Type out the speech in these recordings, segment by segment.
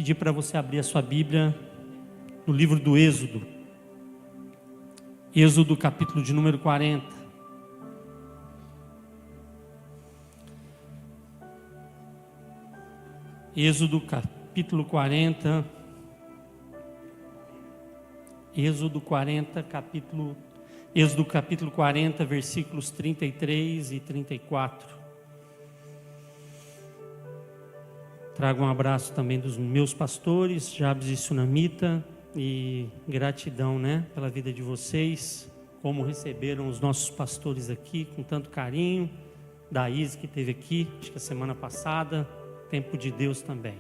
pedir para você abrir a sua Bíblia no livro do Êxodo. Êxodo, capítulo de número 40. Êxodo, capítulo 40. Êxodo 40, versículos 33 e 34. Trago um abraço também dos meus pastores, Jabes e Sunamita, e gratidão, pela vida de vocês, como receberam os nossos pastores aqui com tanto carinho, da Isa que esteve aqui, acho que a semana passada, tempo de Deus também.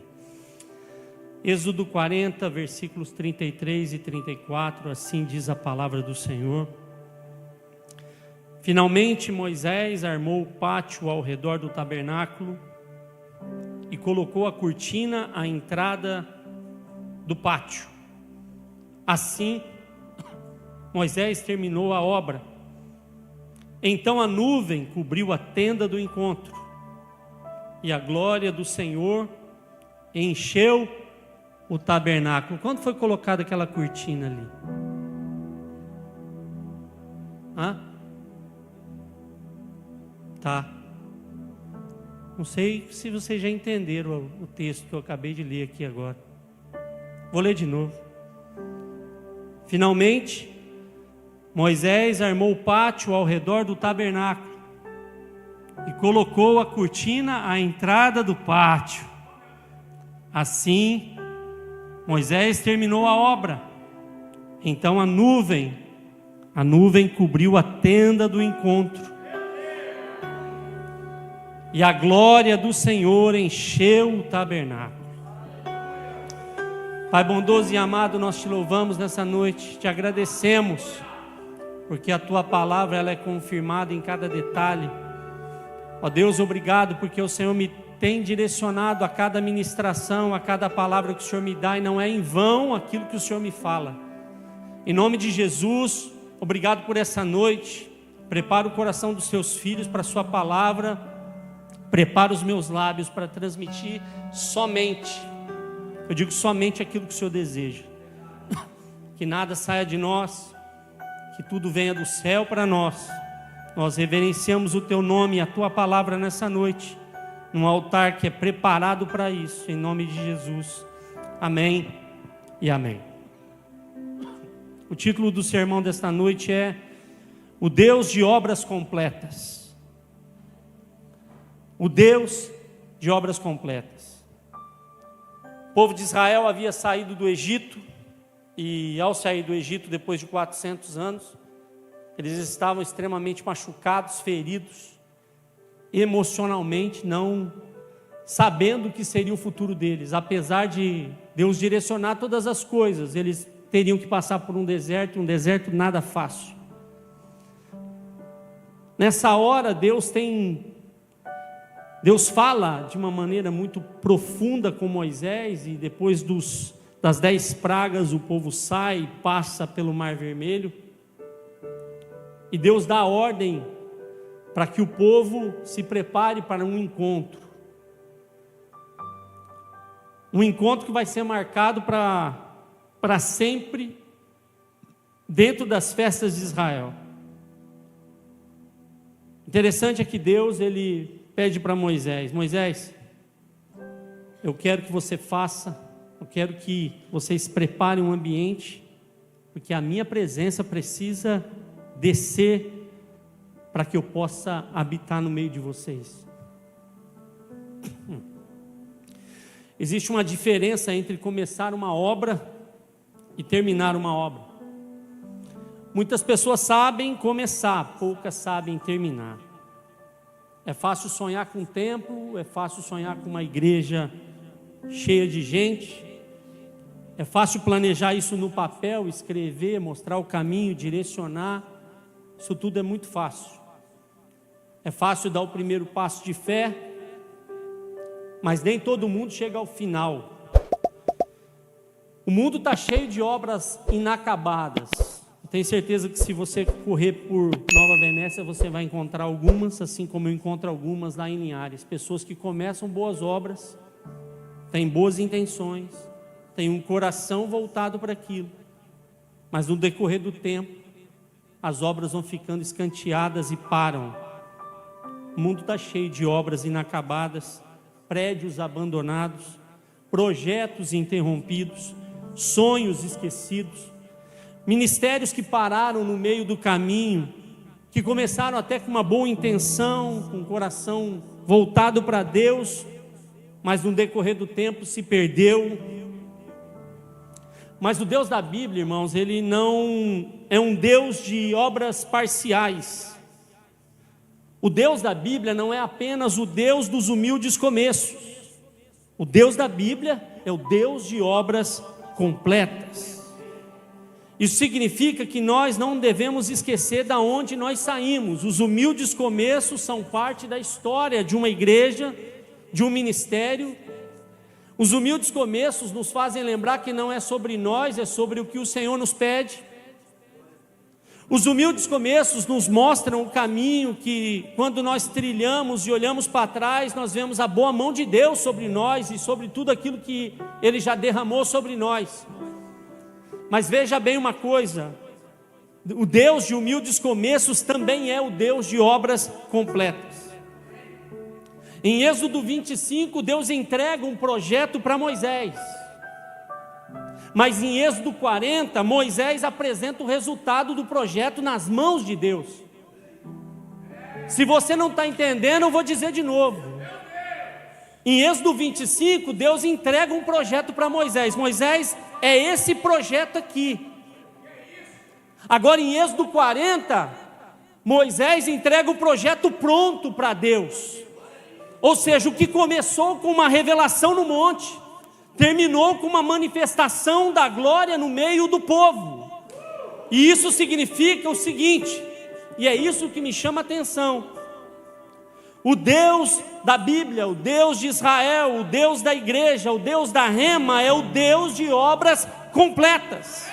Êxodo 40, versículos 33 e 34, assim diz a palavra do Senhor. Finalmente Moisés armou o pátio ao redor do tabernáculo e colocou a cortina à entrada do pátio. Assim, Moisés terminou a obra. Então a nuvem cobriu a tenda do encontro, e a glória do Senhor encheu o tabernáculo. Quando foi colocada aquela cortina ali? Tá. Não sei se vocês já entenderam o texto que eu acabei de ler aqui agora. Vou ler de novo. Finalmente, Moisés armou o pátio ao redor do tabernáculo e colocou a cortina à entrada do pátio. Assim, Moisés terminou a obra. Então a nuvem cobriu a tenda do encontro, e a glória do Senhor encheu o tabernáculo. Pai bondoso e amado, nós te louvamos nessa noite, te agradecemos, porque a tua palavra ela é confirmada em cada detalhe. Ó Deus, obrigado, porque o Senhor me tem direcionado a cada ministração, a cada palavra que o Senhor me dá, e não é em vão aquilo que o Senhor me fala. Em nome de Jesus, obrigado por essa noite. Prepara o coração dos teus filhos para a sua palavra. Prepara os meus lábios para transmitir somente, eu digo somente aquilo que o Senhor deseja. Que nada saia de nós, que tudo venha do céu para nós. Nós reverenciamos o teu nome e a tua palavra nessa noite, num altar que é preparado para isso, em nome de Jesus. Amém e amém. O título do sermão desta noite é O Deus de Obras Completas. O Deus de obras completas. O povo de Israel havia saído do Egito, e ao sair do Egito, depois de 400 anos, eles estavam extremamente machucados, feridos, emocionalmente, não sabendo o que seria o futuro deles. Apesar de Deus direcionar todas as coisas, eles teriam que passar por um deserto nada fácil. Nessa hora, Deus fala de uma maneira muito profunda com Moisés, e depois das 10 pragas o povo sai e passa pelo Mar Vermelho, e Deus dá ordem para que o povo se prepare para um encontro que vai ser marcado para sempre dentro das festas de Israel. Interessante é que Deus ele pede para Moisés: Moisés, eu quero que você eu quero que vocês preparem um ambiente, porque a minha presença precisa descer para que eu possa habitar no meio de vocês. Existe uma diferença entre começar uma obra e terminar uma obra. Muitas pessoas sabem começar, poucas sabem terminar. É fácil sonhar com um templo, é fácil sonhar com uma igreja cheia de gente, é fácil planejar isso no papel, escrever, mostrar o caminho, direcionar. Isso tudo é muito fácil. É fácil dar o primeiro passo de fé, mas nem todo mundo chega ao final. O mundo está cheio de obras inacabadas. Eu tenho certeza que se você correr por Nova Venécia, você vai encontrar algumas, assim como eu encontro algumas lá em Linhares. Pessoas que começam boas obras, têm boas intenções, tem um coração voltado para aquilo, mas no decorrer do tempo, as obras vão ficando escanteadas e param. O mundo está cheio de obras inacabadas, prédios abandonados, projetos interrompidos, sonhos esquecidos, ministérios que pararam no meio do caminho, que começaram até com uma boa intenção, com o coração voltado para Deus, mas no decorrer do tempo se perdeu. Mas o Deus da Bíblia, irmãos, ele não é um Deus de obras parciais. O Deus da Bíblia não é apenas o Deus dos humildes começos. O Deus da Bíblia é o Deus de obras completas. Isso significa que nós não devemos esquecer de onde nós saímos. Os humildes começos são parte da história de uma igreja, de um ministério. Os humildes começos nos fazem lembrar que não é sobre nós, é sobre o que o Senhor nos pede. Os humildes começos nos mostram o caminho que, quando nós trilhamos e olhamos para trás, nós vemos a boa mão de Deus sobre nós e sobre tudo aquilo que Ele já derramou sobre nós. Mas veja bem uma coisa, o Deus de humildes começos também é o Deus de obras completas. Em Êxodo 25, Deus entrega um projeto para Moisés. Mas em Êxodo 40, Moisés apresenta o resultado do projeto nas mãos de Deus. Se você não está entendendo, eu vou dizer de novo. Em Êxodo 25, Deus entrega um projeto para Moisés. Moisés, é esse projeto aqui. Agora em Êxodo 40, Moisés entrega o projeto pronto para Deus. Ou seja, o que começou com uma revelação no monte, terminou com uma manifestação da glória no meio do povo. E isso significa o seguinte, e é isso que me chama a atenção: o Deus da Bíblia, o Deus de Israel, o Deus da igreja, o Deus da Rema, é o Deus de obras completas.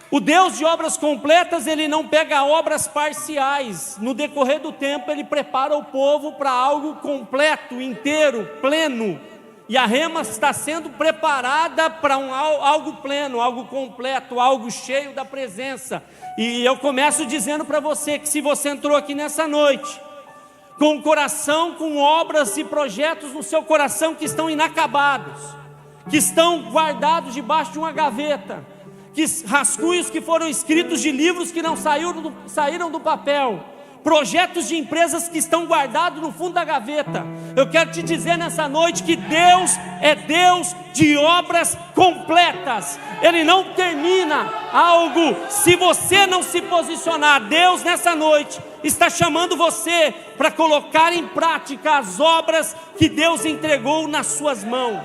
O Deus de obras completas, Ele não pega obras parciais. No decorrer do tempo, Ele prepara o povo para algo completo, inteiro, pleno. E a Rema está sendo preparada para algo pleno, algo completo, algo cheio da presença. E eu começo dizendo para você que se você entrou aqui nessa noite com o coração, com obras e projetos no seu coração que estão inacabados, que estão guardados debaixo de uma gaveta, que rascunhos que foram escritos de livros que não saíram do papel, projetos de empresas que estão guardados no fundo da gaveta, eu quero te dizer nessa noite que Deus é Deus de obras completas. Ele não termina algo se você não se posicionar. Deus nessa noite está chamando você para colocar em prática as obras que Deus entregou nas suas mãos.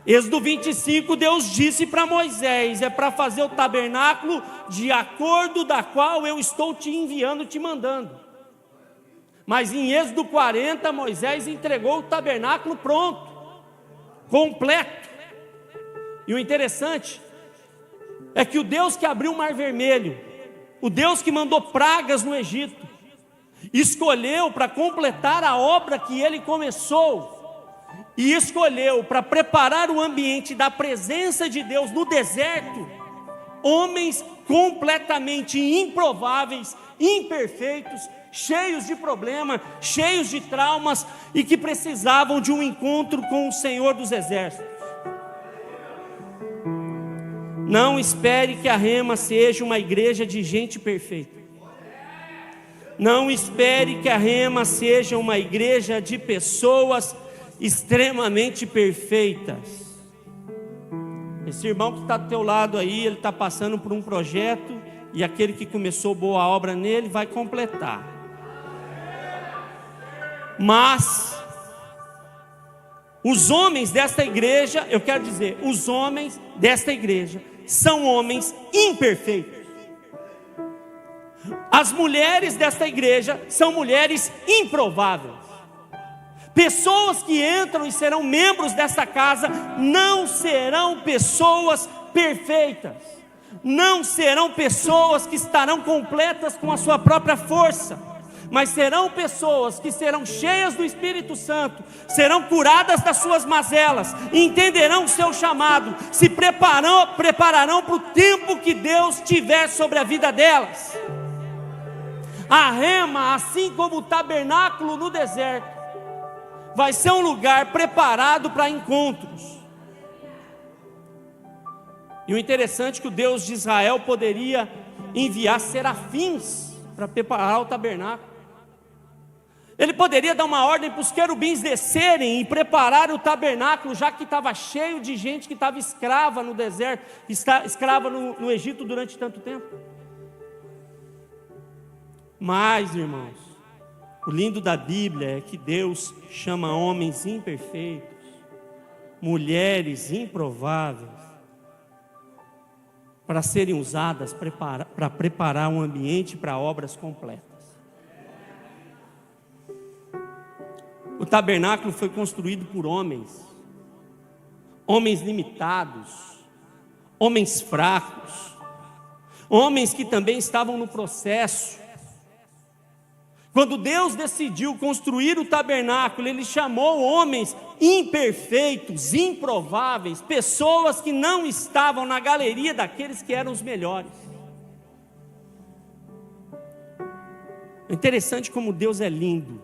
Êxodo 25, Deus disse para Moisés: é para fazer o tabernáculo de acordo da qual eu estou te enviando, te mandando. Mas em Êxodo 40, Moisés entregou o tabernáculo pronto, completo. E o interessante é que o Deus que abriu o Mar Vermelho, o Deus que mandou pragas no Egito, escolheu para completar a obra que Ele começou, e escolheu para preparar o ambiente da presença de Deus no deserto, homens completamente improváveis, imperfeitos, cheios de problemas, cheios de traumas, e que precisavam de um encontro com o Senhor dos Exércitos. Não espere que a Rema seja uma igreja de gente perfeita. Não espere que a Rema seja uma igreja de pessoas extremamente perfeitas. Esse irmão que está do teu lado aí, ele está passando por um projeto, e aquele que começou boa obra nele vai completar. Mas os homens desta igreja, eu quero dizer, os homens desta igreja são homens imperfeitos. As mulheres desta igreja são mulheres improváveis. Pessoas que entram e serão membros desta casa não serão pessoas perfeitas, não serão pessoas que estarão completas com a sua própria força, mas serão pessoas que serão cheias do Espírito Santo, serão curadas das suas mazelas, entenderão o seu chamado, se prepararão para o tempo que Deus tiver sobre a vida delas. A Rema, assim como o tabernáculo no deserto, vai ser um lugar preparado para encontros. E o interessante é que o Deus de Israel poderia enviar serafins para preparar o tabernáculo. Ele poderia dar uma ordem para os querubins descerem e preparar o tabernáculo, já que estava cheio de gente que estava escrava no deserto, escrava no Egito durante tanto tempo. Mas, irmãos, o lindo da Bíblia é que Deus chama homens imperfeitos, mulheres improváveis, para serem usadas para preparar um ambiente para obras completas. O tabernáculo foi construído por homens limitados, homens fracos, homens que também estavam no processo. Quando Deus decidiu construir o tabernáculo, Ele chamou homens imperfeitos, improváveis, pessoas que não estavam na galeria daqueles que eram os melhores. É interessante como Deus é lindo.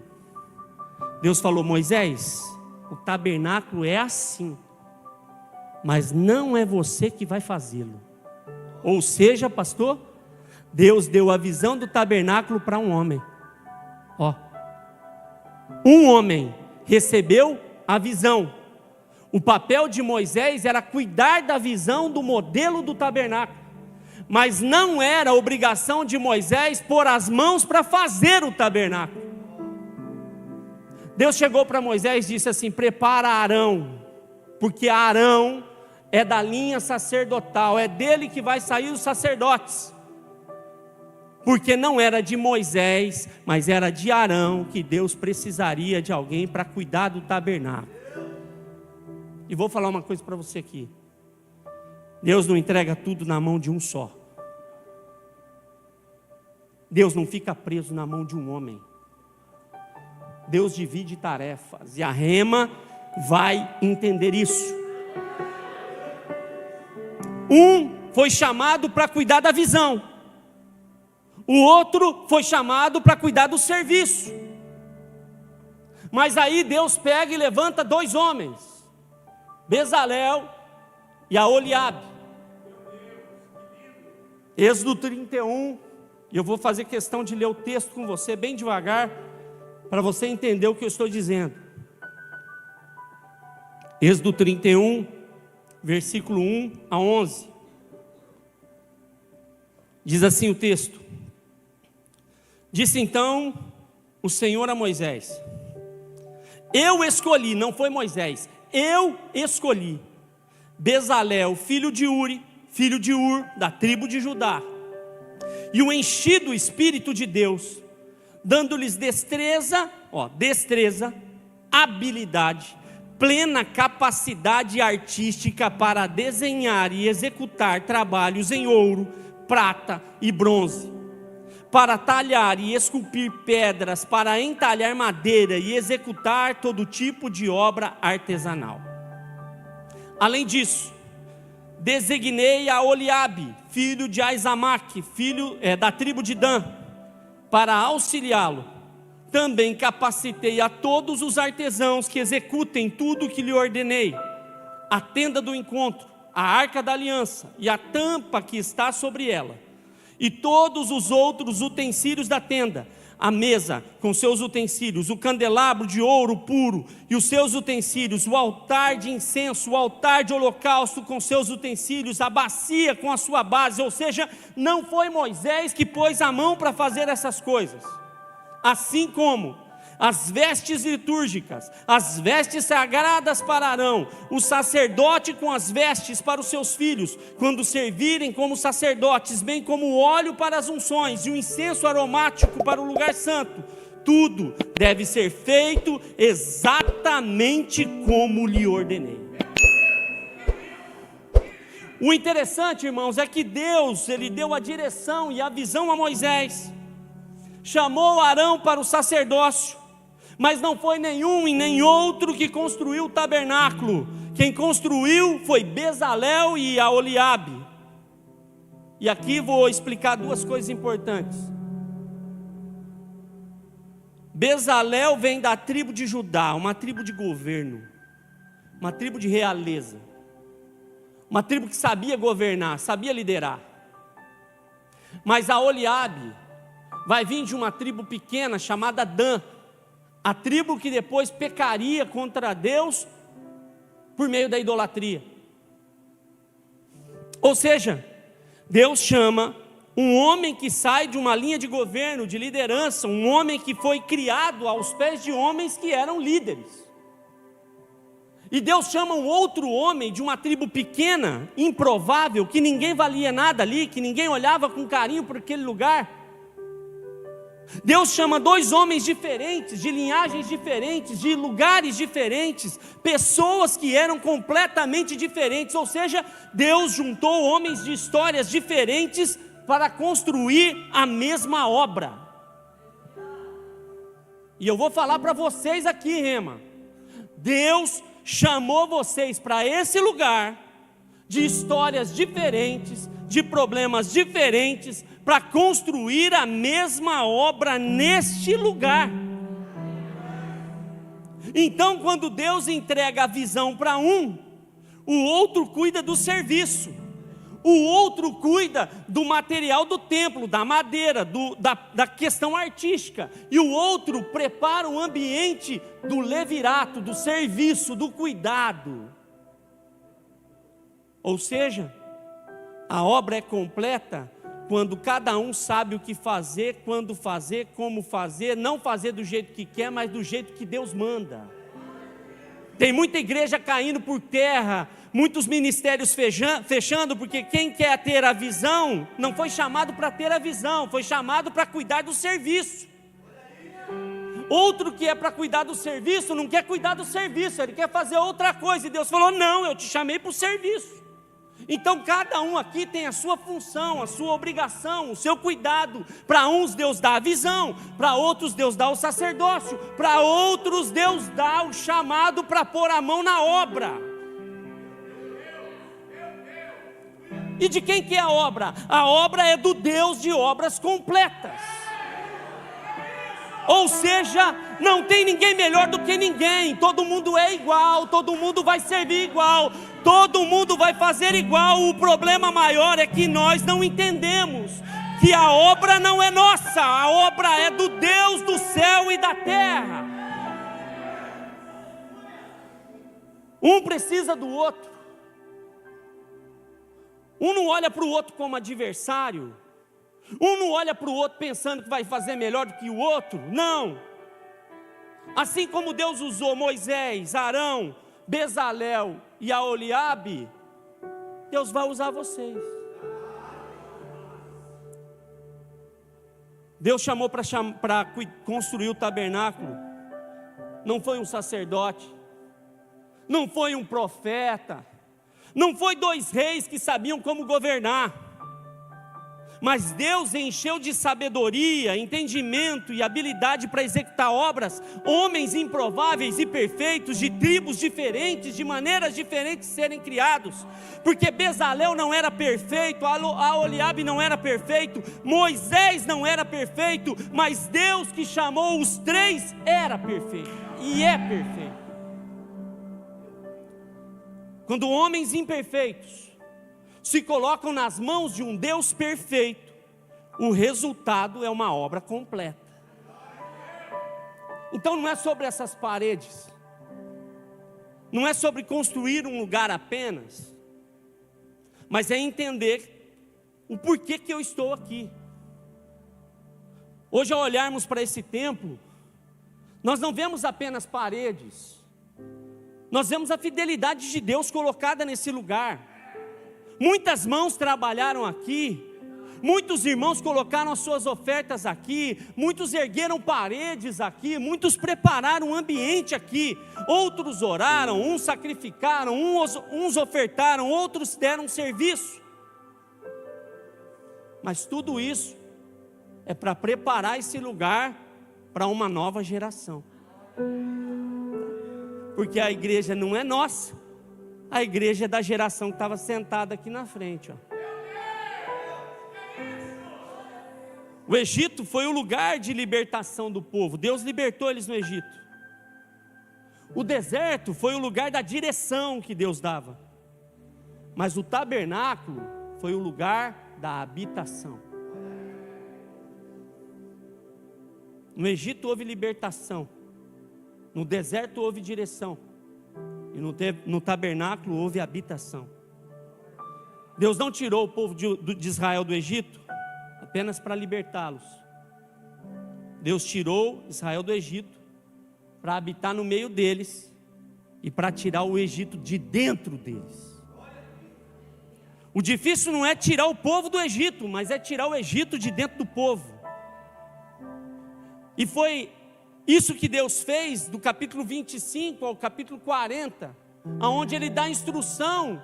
Deus falou: Moisés, o tabernáculo é assim, mas não é você que vai fazê-lo. Ou seja, pastor, Deus deu a visão do tabernáculo para um homem. Um homem recebeu a visão. O papel de Moisés era cuidar da visão do modelo do tabernáculo, mas não era obrigação de Moisés pôr as mãos para fazer o tabernáculo. Deus chegou para Moisés e disse assim: prepara Arão, porque Arão é da linha sacerdotal, é dele que vai sair os sacerdotes. Porque não era de Moisés, mas era de Arão que Deus precisaria de alguém para cuidar do tabernáculo. E vou falar uma coisa para você aqui: Deus não entrega tudo na mão de um só. Deus não fica preso na mão de um homem. Deus divide tarefas, e a Rema vai entender isso. Um foi chamado para cuidar da visão, o outro foi chamado para cuidar do serviço. Mas aí Deus pega e levanta dois homens, Bezalel e Aholiabe. Êxodo 31, e eu vou fazer questão de ler o texto com você bem devagar, para você entender o que eu estou dizendo. Êxodo 31, versículo 1 a 11. Diz assim o texto: disse então o Senhor a Moisés: eu escolhi, não foi Moisés, eu escolhi Bezalel, filho de Uri, filho de Ur, da tribo de Judá, e o enchi do Espírito de Deus, dando-lhes destreza, habilidade, plena capacidade artística para desenhar e executar trabalhos em ouro, prata e bronze, para talhar e esculpir pedras, para entalhar madeira e executar todo tipo de obra artesanal. Além disso, designei a Aholiabe, filho de Aizamaque, filho da tribo de Dan, para auxiliá-lo. Também capacitei a todos os artesãos que executem tudo o que lhe ordenei: a tenda do encontro, a arca da aliança e a tampa que está sobre ela, e todos os outros utensílios da tenda, a mesa com seus utensílios, o candelabro de ouro puro e os seus utensílios, o altar de incenso, o altar de holocausto com seus utensílios, a bacia com a sua base. Ou seja, não foi Moisés que pôs a mão para fazer essas coisas. Assim como as vestes litúrgicas, as vestes sagradas para Arão, o sacerdote com as vestes para os seus filhos, quando servirem como sacerdotes, bem como o óleo para as unções e o incenso aromático para o lugar santo, tudo deve ser feito exatamente como lhe ordenei. O interessante, irmãos, é que Deus, Ele deu a direção e a visão a Moisés, chamou Arão para o sacerdócio, mas não foi nenhum e nem outro que construiu o tabernáculo. Quem construiu foi Bezalel e Aholiabe. E aqui vou explicar duas coisas importantes. Bezalel vem da tribo de Judá, uma tribo de governo, uma tribo de realeza, uma tribo que sabia governar, sabia liderar. Mas Aholiabe vai vir de uma tribo pequena chamada Dan, a tribo que depois pecaria contra Deus por meio da idolatria. Ou seja, Deus chama um homem que sai de uma linha de governo, de liderança, um homem que foi criado aos pés de homens que eram líderes. E Deus chama um outro homem de uma tribo pequena, improvável, que ninguém valia nada ali, que ninguém olhava com carinho por aquele lugar. Deus chama dois homens diferentes, de linhagens diferentes, de lugares diferentes, pessoas que eram completamente diferentes. Ou seja, Deus juntou homens de histórias diferentes para construir a mesma obra. E eu vou falar para vocês aqui, Rema, Deus chamou vocês para esse lugar, de histórias diferentes, de problemas diferentes, para construir a mesma obra neste lugar. Então, quando Deus entrega a visão para um, o outro cuida do serviço, o outro cuida do material do templo, da madeira, da questão artística, e o outro prepara o ambiente do levirato, do serviço, do cuidado. Ou seja, a obra é completa quando cada um sabe o que fazer, quando fazer, como fazer, não fazer do jeito que quer, mas do jeito que Deus manda. Tem muita igreja caindo por terra, muitos ministérios fechando, porque quem quer ter a visão, não foi chamado para ter a visão, foi chamado para cuidar do serviço. Outro que é para cuidar do serviço, não quer cuidar do serviço, ele quer fazer outra coisa, e Deus falou, não, eu te chamei para o serviço. Então cada um aqui tem a sua função, a sua obrigação, o seu cuidado. Para uns Deus dá a visão, para outros Deus dá o sacerdócio, para outros Deus dá o chamado para pôr a mão na obra. E de quem que é a obra? A obra é do Deus de obras completas. Ou seja, não tem ninguém melhor do que ninguém, todo mundo é igual, todo mundo vai servir igual, todo mundo vai fazer igual. O problema maior é que nós não entendemos que a obra não é nossa, a obra é do Deus do céu e da terra. Um precisa do outro, um não olha para o outro como adversário, um não olha para o outro pensando que vai fazer melhor do que o outro, não. Assim como Deus usou Moisés, Arão, Bezalel e Aholiabe, Deus vai usar vocês. Deus chamou para construir o tabernáculo, não foi um sacerdote, não foi um profeta, não foi dois reis que sabiam como governar, mas Deus encheu de sabedoria, entendimento e habilidade para executar obras, homens improváveis e perfeitos, de tribos diferentes, de maneiras diferentes de serem criados, porque Bezalel não era perfeito, Aholiabe não era perfeito, Moisés não era perfeito, mas Deus que chamou os três era perfeito, e é perfeito. Quando homens imperfeitos se colocam nas mãos de um Deus perfeito, o resultado é uma obra completa. Então não é sobre essas paredes, não é sobre construir um lugar apenas, mas é entender o porquê que eu estou aqui. Hoje, ao olharmos para esse templo, nós não vemos apenas paredes, nós vemos a fidelidade de Deus colocada nesse lugar. Muitas mãos trabalharam aqui, muitos irmãos colocaram as suas ofertas aqui, muitos ergueram paredes aqui, muitos prepararam um ambiente aqui, outros oraram, uns sacrificaram, uns ofertaram, outros deram serviço. Mas tudo isso é para preparar esse lugar para uma nova geração. Porque a igreja não é nossa, a igreja é da geração que estava sentada aqui na frente, ó. O Egito foi o lugar de libertação do povo. Deus libertou eles no Egito. O deserto foi o lugar da direção que Deus dava. Mas o tabernáculo foi o lugar da habitação. No Egito houve libertação. No deserto houve direção. E no tabernáculo houve habitação. Deus não tirou o povo de Israel do Egito apenas para libertá-los. Deus tirou Israel do Egito para habitar no meio deles e para tirar o Egito de dentro deles. O difícil não é tirar o povo do Egito, mas é tirar o Egito de dentro do povo. E foi isso que Deus fez do capítulo 25 ao capítulo 40, aonde Ele dá instrução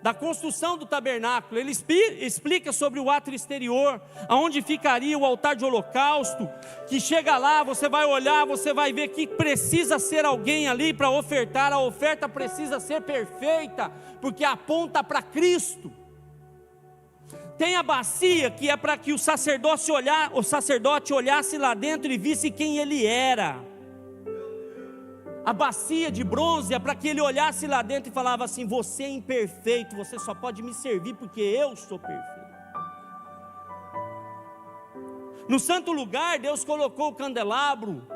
da construção do tabernáculo. Ele explica sobre o átrio exterior, aonde ficaria o altar de holocausto, que chega lá, você vai olhar, você vai ver que precisa ser alguém ali para ofertar, a oferta precisa ser perfeita, porque aponta para Cristo. Tem a bacia, que é para que o sacerdote olhasse lá dentro e visse quem ele era. A bacia de bronze é para que ele olhasse lá dentro e falava assim: você é imperfeito, você só pode me servir porque eu sou perfeito. No santo lugar, Deus colocou o candelabro,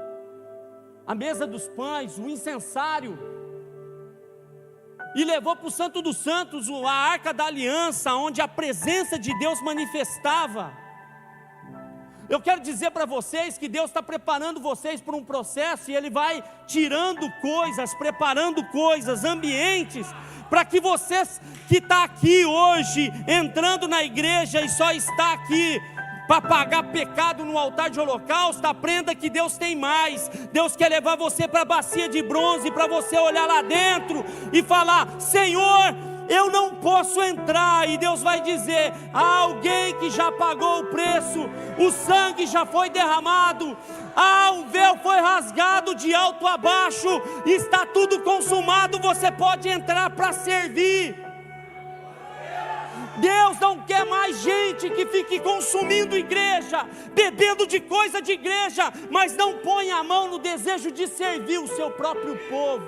a mesa dos pães, o incensário, e levou para o Santo dos Santos a Arca da Aliança, onde a presença de Deus manifestava. Eu quero dizer para vocês que Deus está preparando vocês para um processo, e Ele vai tirando coisas, preparando coisas, ambientes, para que vocês que estão aqui hoje, entrando na igreja e só está aqui para pagar pecado no altar de holocausto, aprenda que Deus tem mais. Deus quer levar você para a bacia de bronze, para você olhar lá dentro e falar: Senhor, eu não posso entrar. E Deus vai dizer: há alguém que já pagou o preço, o sangue já foi derramado, o véu foi rasgado de alto a baixo, está tudo consumado, você pode entrar para servir. Deus não quer mais gente que fique consumindo igreja, bebendo de coisa de igreja, mas não põe a mão no desejo de servir o seu próprio povo.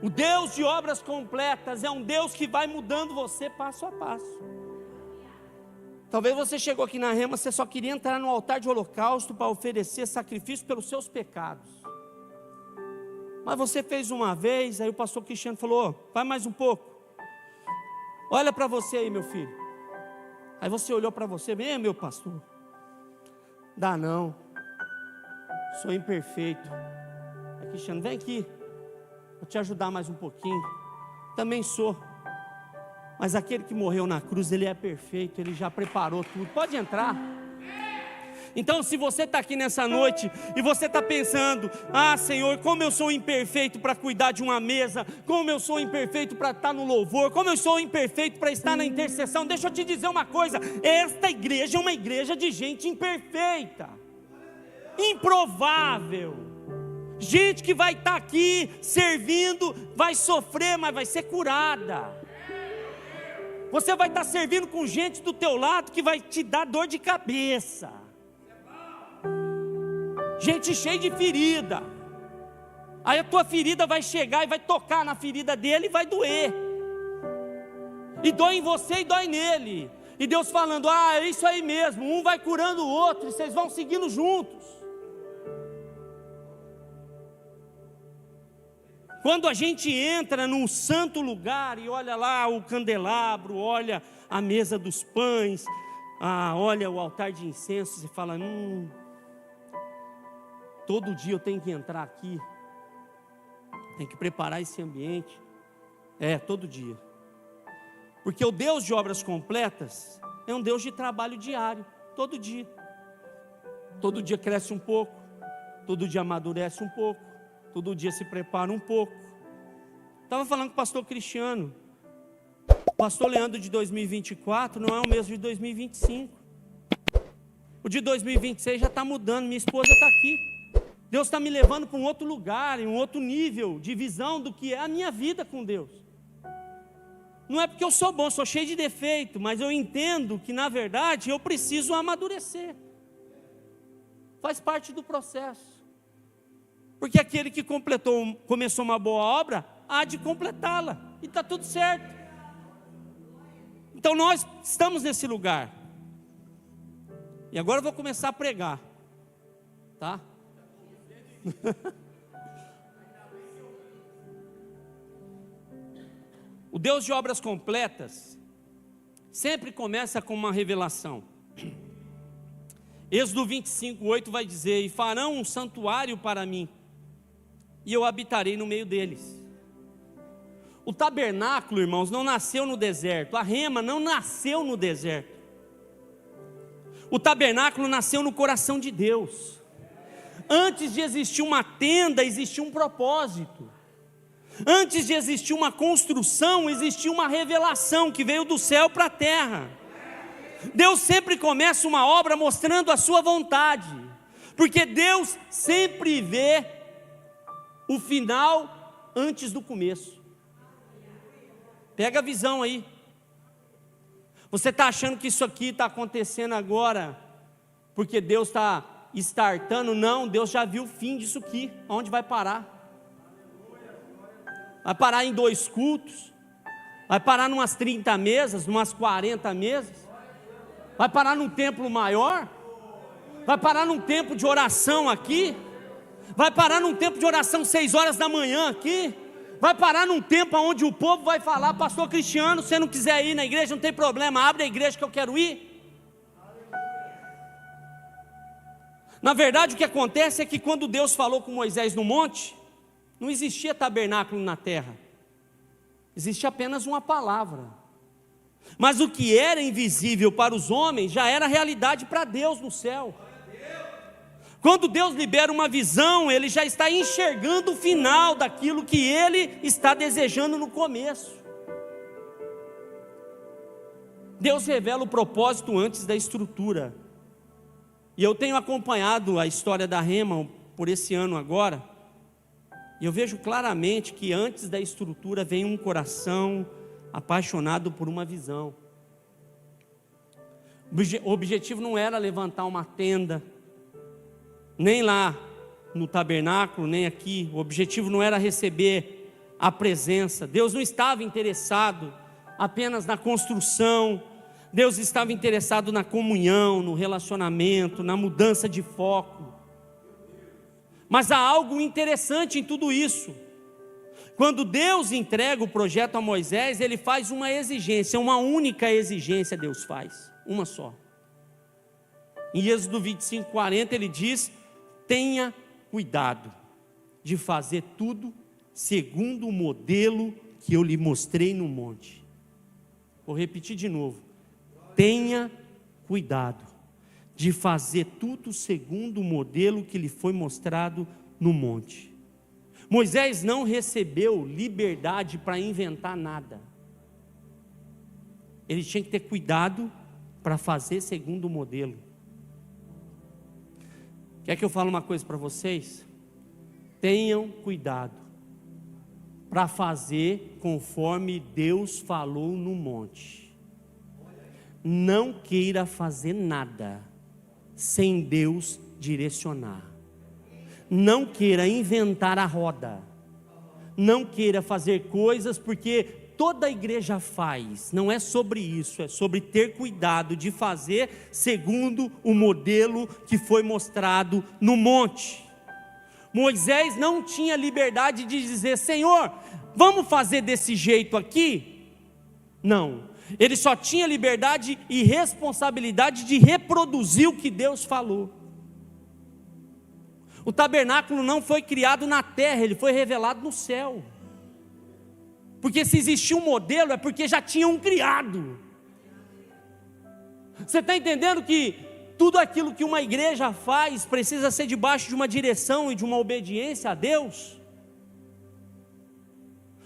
O Deus de obras completas é um Deus que vai mudando você passo a passo. Talvez você chegou aqui na Rema, você só queria entrar no altar de holocausto para oferecer sacrifício pelos seus pecados. Mas você fez uma vez, aí o pastor Cristiano falou: vai mais um pouco. Olha para você aí, meu filho. Aí você olhou para você: meu pastor, dá não, sou imperfeito. Aí Cristiano: vem aqui, vou te ajudar mais um pouquinho. Também sou. Mas aquele que morreu na cruz, ele é perfeito, ele já preparou tudo, pode entrar. Então, se você está aqui nessa noite e você está pensando: Senhor, como eu sou imperfeito para cuidar de uma mesa, como eu sou imperfeito para estar no louvor, como eu sou imperfeito para estar na intercessão. Deixa eu te dizer uma coisa: esta igreja é uma igreja de gente imperfeita, improvável, gente que vai estar aqui servindo, vai sofrer, mas vai ser curada. Você vai estar servindo com gente do teu lado que vai te dar dor de cabeça, gente cheia de ferida. Aí a tua ferida vai chegar e vai tocar na ferida dele e vai doer. E dói em você e dói nele. E Deus falando: é isso aí mesmo. Um vai curando o outro e vocês vão seguindo juntos. Quando a gente entra num santo lugar e olha lá o candelabro, olha a mesa dos pães, olha o altar de incenso, você fala: todo dia eu tenho que entrar aqui, tenho que preparar esse ambiente. Todo dia. Porque o Deus de obras completas é um Deus de trabalho diário, todo dia. Todo dia cresce um pouco, todo dia amadurece um pouco, todo dia se prepara um pouco. Estava falando com o pastor Cristiano, pastor Leandro de 2024 não é o mesmo de 2025. O de 2026 já está mudando, minha esposa está aqui. Deus está me levando para um outro lugar, em um outro nível de visão do que é a minha vida com Deus. Não é porque eu sou bom, sou cheio de defeito, mas eu entendo que na verdade eu preciso amadurecer. Faz parte do processo. Porque aquele que começou uma boa obra, há de completá-la. E está tudo certo. Então nós estamos nesse lugar. E agora eu vou começar a pregar. Tá? O Deus de obras completas sempre começa com uma revelação. Êxodo 25:8 vai dizer: e farão um santuário para mim, e eu habitarei no meio deles. O tabernáculo, irmãos, não nasceu no deserto. A rema não nasceu no deserto. O tabernáculo nasceu no coração de Deus. Antes de existir uma tenda, existia um propósito. Antes de existir uma construção, existia uma revelação que veio do céu para a terra. Deus sempre começa uma obra mostrando a sua vontade, porque Deus sempre vê o final antes do começo. Pega a visão aí. Você está achando que isso aqui está acontecendo agora porque Deus está startando? Não, Deus já viu o fim disso aqui. Onde vai parar? Vai parar em 2 cultos? Vai parar numas 30 mesas, numas 40 mesas? Vai parar num templo maior? Vai parar num tempo de oração aqui? Vai parar num tempo de oração 6 horas da manhã aqui? Vai parar num tempo onde o povo vai falar: pastor Cristiano, se você não quiser ir na igreja, não tem problema, abre a igreja que eu quero ir. Na verdade, o que acontece é que quando Deus falou com Moisés no monte, não existia tabernáculo na terra, existia apenas uma palavra. Mas o que era invisível para os homens já era realidade para Deus no céu. Quando Deus libera uma visão, Ele já está enxergando o final daquilo que Ele está desejando no começo. Deus revela o propósito antes da estrutura. E eu tenho acompanhado a história da Rema por esse ano agora, e eu vejo claramente que antes da estrutura vem um coração apaixonado por uma visão. O objetivo não era levantar uma tenda, nem lá no tabernáculo, nem aqui. O objetivo não era receber a presença. Deus não estava interessado apenas na construção. Deus estava interessado na comunhão, no relacionamento, na mudança de foco. Mas há algo interessante em tudo isso. Quando Deus entrega o projeto a Moisés, Ele faz uma exigência, uma única exigência Deus faz, uma só. Em Êxodo 25:40 Ele diz: tenha cuidado de fazer tudo segundo o modelo que eu lhe mostrei no monte. Vou repetir de novo. Tenha cuidado de fazer tudo segundo o modelo que lhe foi mostrado no monte. Moisés não recebeu liberdade para inventar nada. Ele tinha que ter cuidado para fazer segundo o modelo. Quer que eu fale uma coisa para vocês? Tenham cuidado para fazer conforme Deus falou no monte. Não queira fazer nada sem Deus direcionar. Não queira inventar a roda. Não queira fazer coisas porque toda a igreja faz. Não é sobre isso, é sobre ter cuidado de fazer segundo o modelo que foi mostrado no monte. Moisés não tinha liberdade de dizer: Senhor, vamos fazer desse jeito aqui? Não. Ele só tinha liberdade e responsabilidade de reproduzir o que Deus falou. O tabernáculo não foi criado na terra, ele foi revelado no céu. Porque se existia um modelo, é porque já tinha um criado. Você está entendendo que tudo aquilo que uma igreja faz precisa ser debaixo de uma direção e de uma obediência a Deus?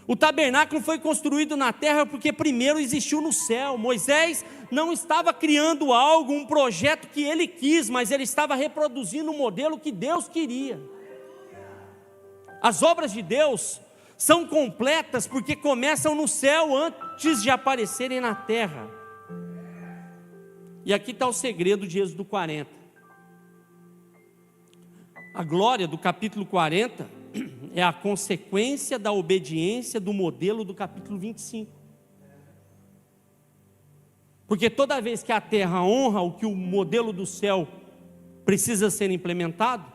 O tabernáculo foi construído na terra porque primeiro existiu no céu. Moisés não estava criando algo, um projeto que ele quis, mas ele estava reproduzindo um modelo que Deus queria. As obras de Deus são completas porque começam no céu antes de aparecerem na terra. E aqui está o segredo de Êxodo 40. A glória do capítulo 40 é a consequência da obediência do modelo do capítulo 25. Porque toda vez que a terra honra o que o modelo do céu precisa ser implementado,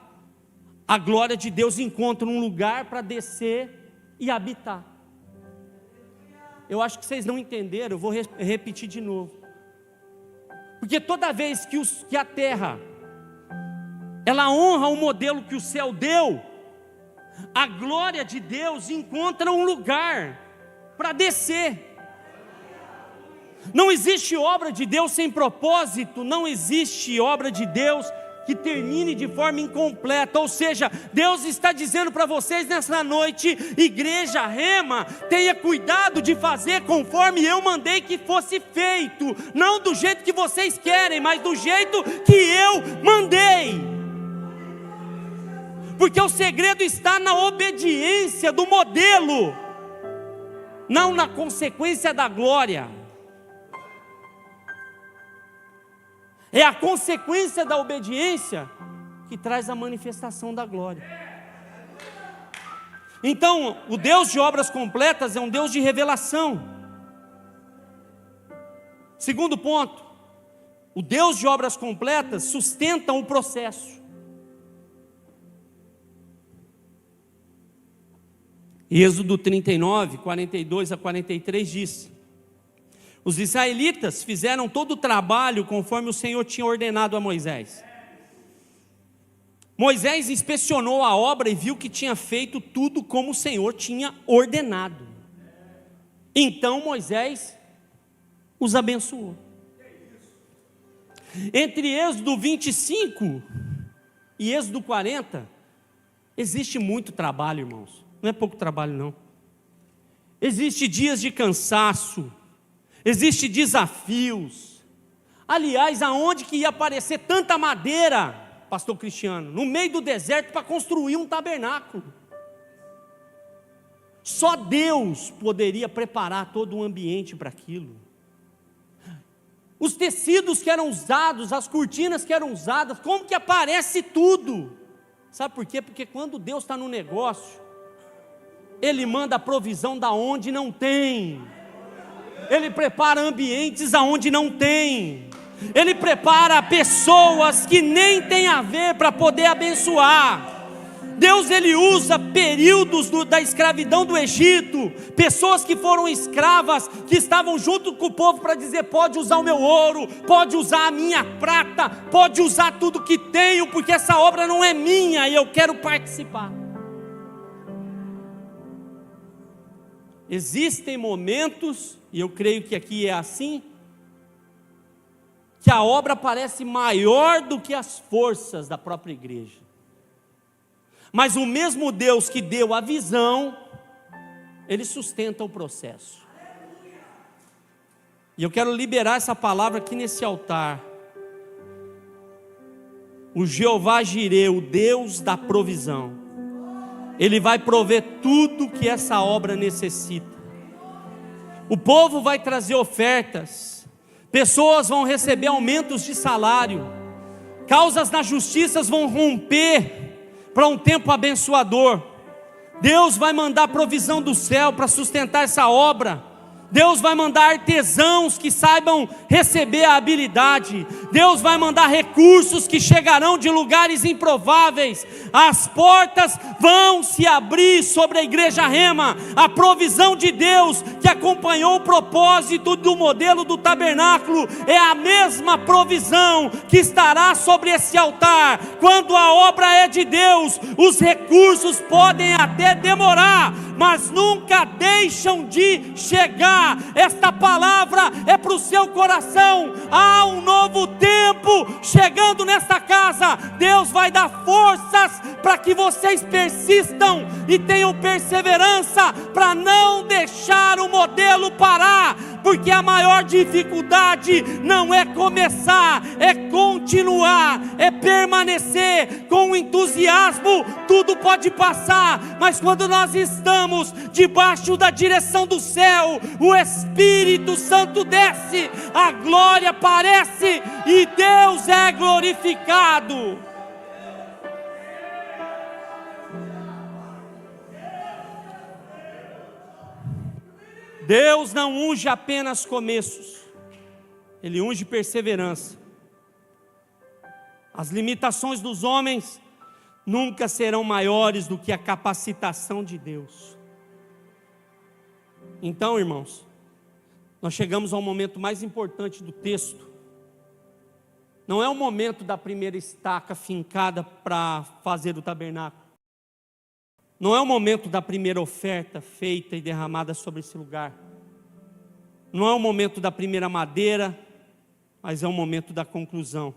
a glória de Deus encontra um lugar para descer e habitar. Eu acho que vocês não entenderam, eu vou repetir de novo. Porque toda vez que a terra, ela honra o modelo que o céu deu, a glória de Deus encontra um lugar para descer. Não existe obra de Deus sem propósito, não existe obra de Deus que termine de forma incompleta. Ou seja, Deus está dizendo para vocês nessa noite: igreja Rema, tenha cuidado de fazer conforme eu mandei que fosse feito, não do jeito que vocês querem, mas do jeito que eu mandei. Porque o segredo está na obediência do modelo, não na consequência da glória. É a consequência da obediência que traz a manifestação da glória. Então, o Deus de obras completas é um Deus de revelação. Segundo ponto, o Deus de obras completas sustenta o processo. Êxodo 39, 42 a 43 diz: os israelitas fizeram todo o trabalho conforme o Senhor tinha ordenado a Moisés. Moisés inspecionou a obra e viu que tinha feito tudo como o Senhor tinha ordenado. Então Moisés os abençoou. Entre Êxodo 25 e Êxodo 40, existe muito trabalho, irmãos. Não é pouco trabalho, não. Existe dias de cansaço, existe desafios. Aliás, aonde que ia aparecer tanta madeira, pastor Cristiano? No meio do deserto para construir um tabernáculo. Só Deus poderia preparar todo o ambiente para aquilo. Os tecidos que eram usados, as cortinas que eram usadas, como que aparece tudo? Sabe por quê? Porque quando Deus está no negócio, Ele manda a provisão da onde não tem. Ele prepara ambientes aonde não tem. Ele prepara pessoas que nem tem a ver para poder abençoar. Deus, Ele usa períodos da escravidão do Egito, pessoas que foram escravas, que estavam junto com o povo para dizer: pode usar o meu ouro, pode usar a minha prata, pode usar tudo que tenho, porque essa obra não é minha e eu quero participar. Existem momentos, e eu creio que aqui é assim, que a obra parece maior do que as forças da própria igreja. Mas o mesmo Deus que deu a visão, Ele sustenta o processo. E eu quero liberar essa palavra aqui nesse altar. O Jeová Jirê, o Deus da provisão, Ele vai prover tudo que essa obra necessita. O povo vai trazer ofertas, pessoas vão receber aumentos de salário, causas na justiça vão romper para um tempo abençoador. Deus vai mandar provisão do céu para sustentar essa obra. Deus vai mandar artesãos que saibam receber a habilidade. Deus vai mandar recursos que chegarão de lugares improváveis. As portas vão se abrir sobre a igreja Rema. A provisão de Deus que acompanhou o propósito do modelo do tabernáculo é a mesma provisão que estará sobre esse altar. Quando a obra é de Deus, os recursos podem até demorar, mas nunca deixam de chegar. Esta palavra é para o seu coração. Há um novo tempo chegando nesta casa. Deus vai dar forças para que vocês persistam e tenham perseverança, para não modelo parar, porque a maior dificuldade não é começar, é continuar, é permanecer com entusiasmo. Tudo pode passar, mas quando nós estamos debaixo da direção do céu, o Espírito Santo desce, a glória aparece e Deus é glorificado. Deus não unge apenas começos, Ele unge perseverança. As limitações dos homens nunca serão maiores do que a capacitação de Deus. Então, irmãos, nós chegamos ao momento mais importante do texto. Não é o momento da primeira estaca fincada para fazer o tabernáculo. Não é o momento da primeira oferta feita e derramada sobre esse lugar. Não é o momento da primeira madeira, mas é o momento da conclusão.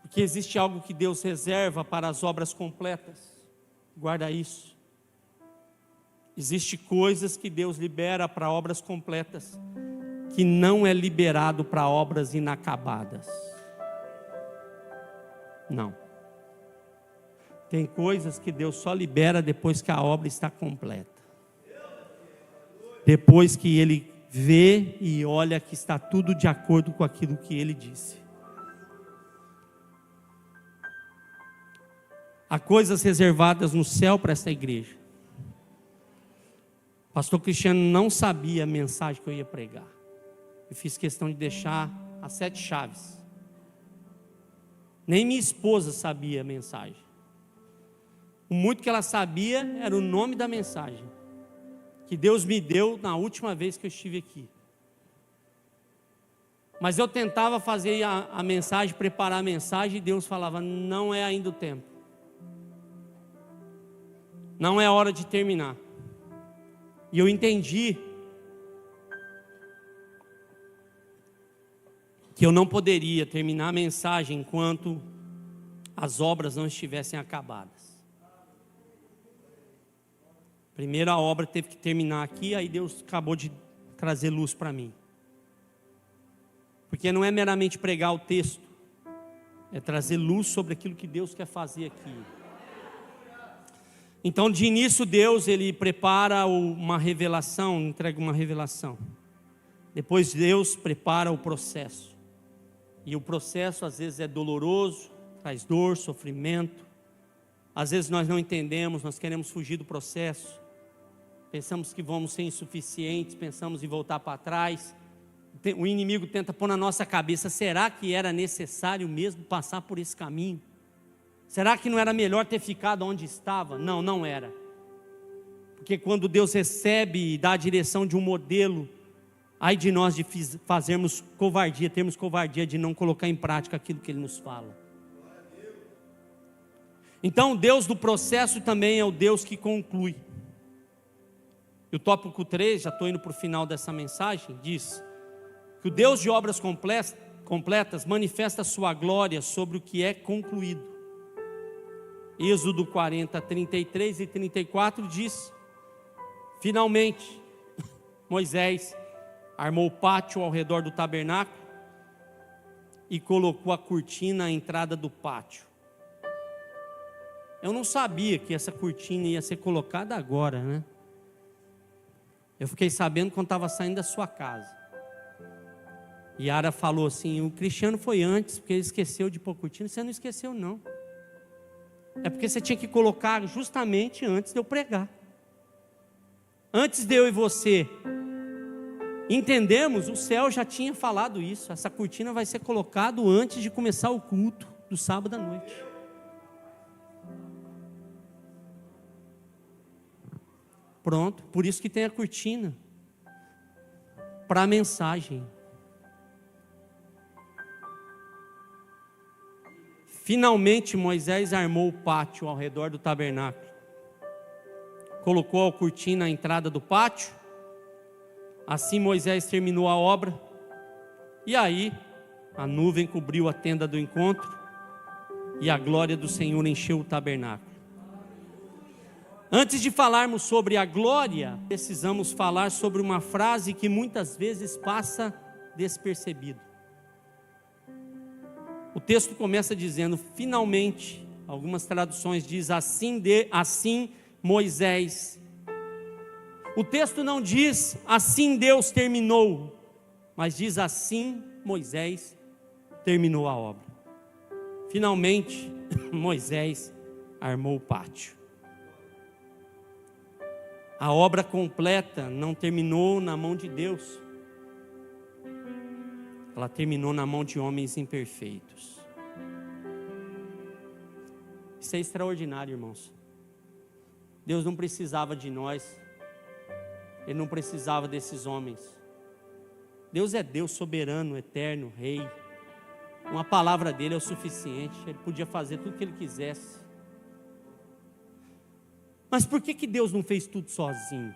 Porque existe algo que Deus reserva para as obras completas. Guarda isso. Existem coisas que Deus libera para obras completas, que não é liberado para obras inacabadas. Não. Tem coisas que Deus só libera depois que a obra está completa. Depois que Ele vê e olha que está tudo de acordo com aquilo que Ele disse. Há coisas reservadas no céu para essa igreja. O pastor Cristiano não sabia a mensagem que eu ia pregar. Eu fiz questão de deixar as 7 chaves. Nem minha esposa sabia a mensagem. O muito que ela sabia era o nome da mensagem que Deus me deu na última vez que eu estive aqui. Mas eu tentava fazer a mensagem, preparar a mensagem, e Deus falava: não é ainda o tempo. Não é hora de terminar. E eu entendi que eu não poderia terminar a mensagem enquanto as obras não estivessem acabadas. Primeiro a obra teve que terminar aqui, aí Deus acabou de trazer luz para mim. Porque não é meramente pregar o texto, é trazer luz sobre aquilo que Deus quer fazer aqui. Então, de início, Deus, Ele prepara uma revelação, entrega uma revelação. Depois Deus prepara o processo. E o processo às vezes é doloroso, traz dor, sofrimento. Às vezes nós não entendemos, nós queremos fugir do processo. Pensamos que vamos ser insuficientes, pensamos em voltar para trás. O inimigo tenta pôr na nossa cabeça: será que era necessário mesmo passar por esse caminho? Será que não era melhor ter ficado onde estava? Não, não era. Porque quando Deus recebe e dá a direção de um modelo, ai de nós de fazermos covardia, termos covardia de não colocar em prática aquilo que Ele nos fala. Então o Deus do processo também é o Deus que conclui. E o tópico 3, já estou indo para o final dessa mensagem, diz que o Deus de obras completas manifesta a sua glória sobre o que é concluído. Êxodo 40, 33 e 34 diz: finalmente Moisés armou o pátio ao redor do tabernáculo e colocou a cortina à entrada do pátio. Eu não sabia que essa cortina ia ser colocada agora, né? Eu fiquei sabendo quando estava saindo da sua casa. Yara falou assim: o Cristiano foi antes, porque ele esqueceu de pôr cortina. Você não esqueceu, não. É porque você tinha que colocar justamente antes de eu pregar. Antes de eu e você entendermos, o céu já tinha falado isso. Essa cortina vai ser colocada antes de começar o culto do sábado à noite. Pronto, por isso que tem a cortina para a mensagem. Finalmente Moisés armou o pátio ao redor do tabernáculo, colocou a cortina à entrada do pátio. Assim Moisés terminou a obra, e aí a nuvem cobriu a tenda do encontro, e a glória do Senhor encheu o tabernáculo. Antes de falarmos sobre a glória, precisamos falar sobre uma frase que muitas vezes passa despercebido. O texto começa dizendo, finalmente, algumas traduções dizem assim Moisés. O texto não diz assim Deus terminou, mas diz assim Moisés terminou a obra. Finalmente, Moisés armou o pátio. A obra completa não terminou na mão de Deus. Ela terminou na mão de homens imperfeitos. Isso é extraordinário, irmãos. Deus não precisava de nós. Ele não precisava desses homens. Deus é Deus soberano, eterno, rei. Uma palavra dele é o suficiente. Ele podia fazer tudo o que ele quisesse. Mas por que Deus não fez tudo sozinho?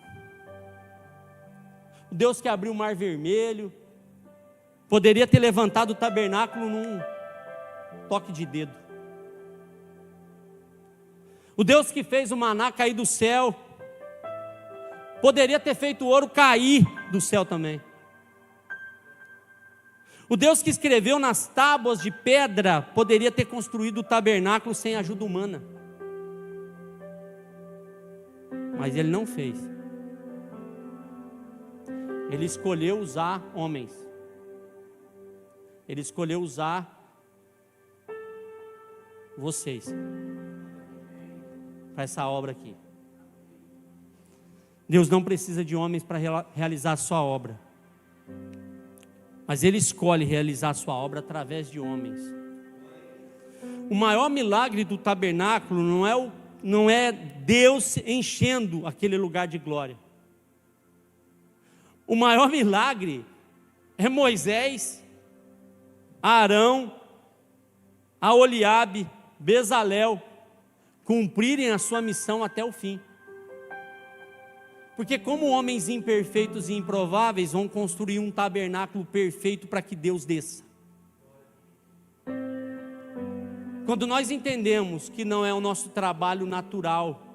O Deus que abriu o mar vermelho poderia ter levantado o tabernáculo num toque de dedo. O Deus que fez o maná cair do céu poderia ter feito o ouro cair do céu também. O Deus que escreveu nas tábuas de pedra poderia ter construído o tabernáculo sem ajuda humana. Mas Ele não fez. Ele escolheu usar homens. Ele escolheu usar vocês para essa obra aqui. Deus não precisa de homens para realizar a sua obra, mas Ele escolhe realizar a sua obra através de homens. O maior milagre do tabernáculo não é Deus enchendo aquele lugar de glória. O maior milagre é Moisés, Arão, Aholiabe, Bezalel cumprirem a sua missão até o fim. Porque como homens imperfeitos e improváveis vão construir um tabernáculo perfeito para que Deus desça. Quando nós entendemos que não é o nosso trabalho natural,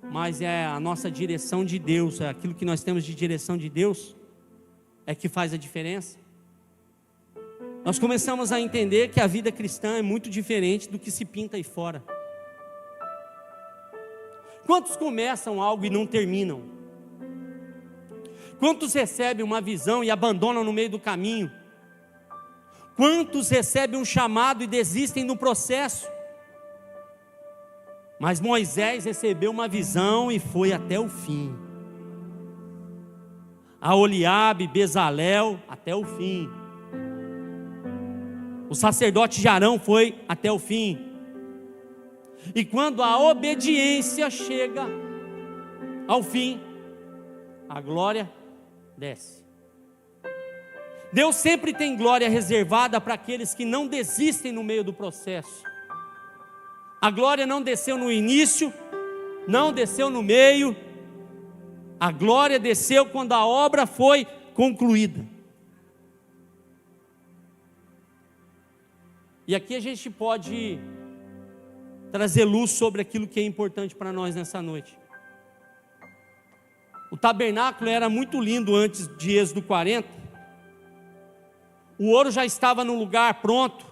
mas é a nossa direção de Deus, é aquilo que nós temos de direção de Deus, é que faz a diferença. Nós começamos a entender que a vida cristã é muito diferente do que se pinta aí fora. Quantos começam algo e não terminam? Quantos recebem uma visão e abandonam no meio do caminho? Quantos recebem um chamado e desistem no processo? Mas Moisés recebeu uma visão e foi até o fim. Aholiabe, Bezalel, até o fim. O sacerdote de Arão foi até o fim. E quando a obediência chega ao fim, a glória desce. Deus sempre tem glória reservada para aqueles que não desistem no meio do processo. A glória não desceu no início, não desceu no meio. A glória desceu quando a obra foi concluída. E aqui a gente pode trazer luz sobre aquilo que é importante para nós nessa noite. O tabernáculo era muito lindo antes de Êxodo 40. O ouro já estava no lugar pronto.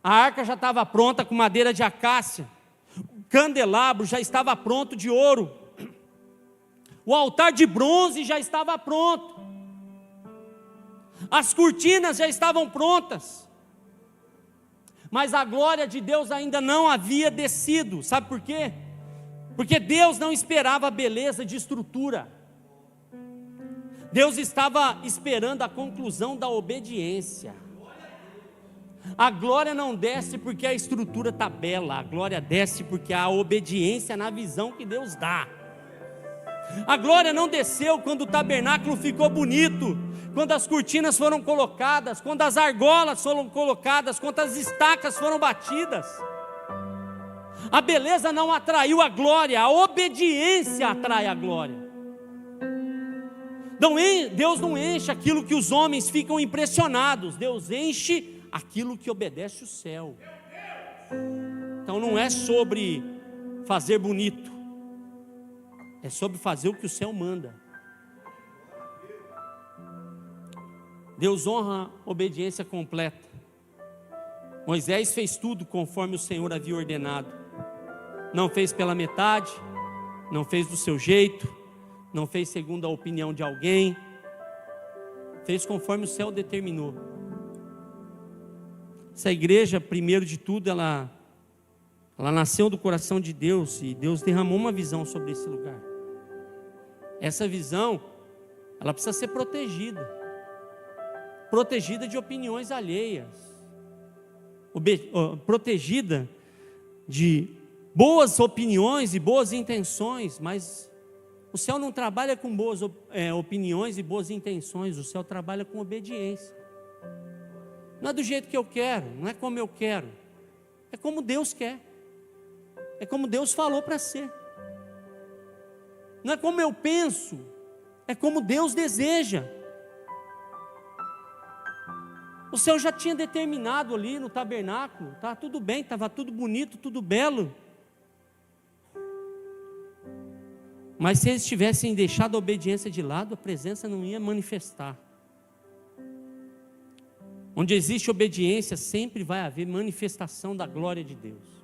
A arca já estava pronta com madeira de acácia. O candelabro já estava pronto de ouro. O altar de bronze já estava pronto. As cortinas já estavam prontas. Mas a glória de Deus ainda não havia descido. Sabe por quê? Porque Deus não esperava a beleza de estrutura. Deus estava esperando a conclusão da obediência. A glória não desce porque a estrutura está bela. A glória desce porque há obediência na visão que Deus dá. A glória não desceu quando o tabernáculo ficou bonito, quando as cortinas foram colocadas, quando as argolas foram colocadas, quando as estacas foram batidas. A beleza não atraiu a glória, a obediência atrai a glória. Deus não enche aquilo que os homens ficam impressionados, Deus enche aquilo que obedece o céu. Então não é sobre fazer bonito, é sobre fazer o que o céu manda. Deus honra a obediência completa. Moisés fez tudo conforme o Senhor havia ordenado. Não fez pela metade, não fez do seu jeito, não fez segundo a opinião de alguém. Fez conforme o céu determinou. Essa igreja, primeiro de tudo, ela nasceu do coração de Deus, e Deus derramou uma visão sobre esse lugar. Essa visão, ela precisa ser protegida. Protegida de opiniões alheias. Protegida de boas opiniões e boas intenções, mas o céu não trabalha com boas opiniões e boas intenções, o céu trabalha com obediência. Não é do jeito que eu quero, não é como eu quero, é como Deus quer, é como Deus falou para ser. Não é como eu penso, é como Deus deseja. O céu já tinha determinado ali no tabernáculo, estava tudo bem, estava tudo bonito, tudo belo. Mas se eles tivessem deixado a obediência de lado, a presença não ia manifestar. Onde existe obediência, sempre vai haver manifestação da glória de Deus.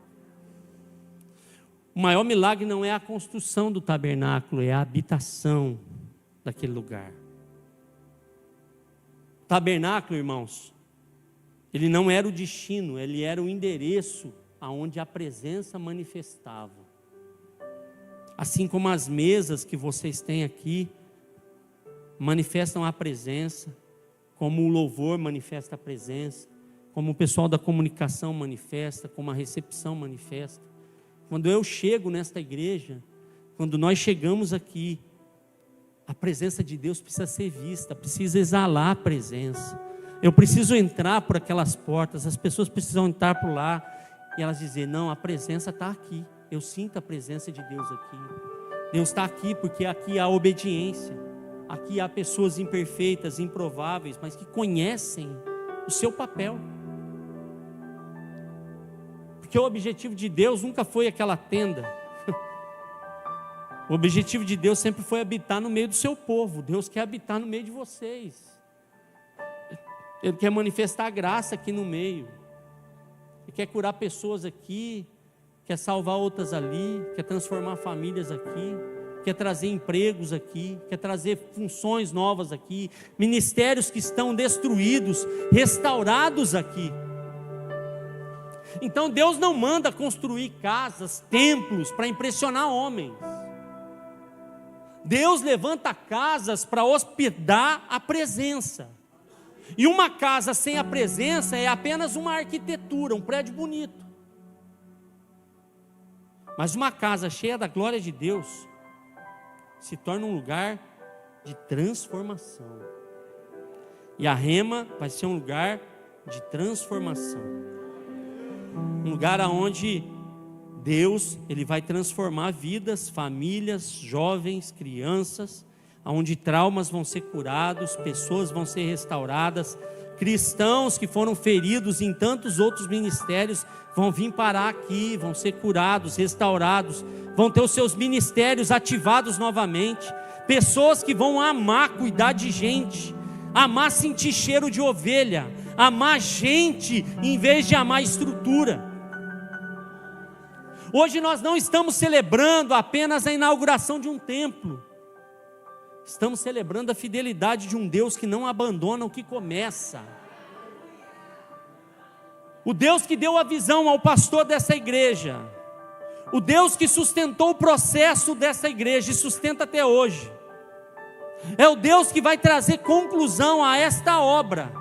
O maior milagre não é a construção do tabernáculo, é a habitação daquele lugar. O tabernáculo, irmãos, ele não era o destino, ele era o endereço aonde a presença manifestava. Assim como as mesas que vocês têm aqui manifestam a presença, como o louvor manifesta a presença, como o pessoal da comunicação manifesta, como a recepção manifesta. Quando eu chego nesta igreja, quando nós chegamos aqui, a presença de Deus precisa ser vista, precisa exalar a presença. Eu preciso entrar por aquelas portas, as pessoas precisam entrar por lá, e elas dizem, não, a presença está aqui, eu sinto a presença de Deus aqui. Deus está aqui porque aqui há obediência, aqui há pessoas imperfeitas, improváveis, mas que conhecem o seu papel. Porque o objetivo de Deus nunca foi aquela tenda. O objetivo de Deus sempre foi habitar no meio do seu povo. Deus quer habitar no meio de vocês. Ele quer manifestar a graça aqui no meio. Ele quer curar pessoas aqui, quer salvar outras ali, quer transformar famílias aqui, quer trazer empregos aqui, quer trazer funções novas aqui, ministérios que estão destruídos, restaurados aqui. Então Deus não manda construir casas, templos para impressionar homens. Deus levanta casas para hospedar a presença. E uma casa sem a presença é apenas uma arquitetura, um prédio bonito. Mas uma casa cheia da glória de Deus se torna um lugar de transformação. E a Rema vai ser um lugar de transformação. Um lugar onde Deus, Ele vai transformar vidas, famílias, jovens, crianças, onde traumas vão ser curados, pessoas vão ser restauradas, cristãos que foram feridos em tantos outros ministérios vão vir parar aqui, vão ser curados, restaurados, vão ter os seus ministérios ativados novamente, pessoas que vão amar cuidar de gente, amar sentir cheiro de ovelha, amar gente em vez de amar estrutura. Hoje nós não estamos celebrando apenas a inauguração de um templo, estamos celebrando a fidelidade de um Deus que não abandona o que começa. O Deus que deu a visão ao pastor dessa igreja, o Deus que sustentou o processo dessa igreja e sustenta até hoje, é o Deus que vai trazer conclusão a esta obra,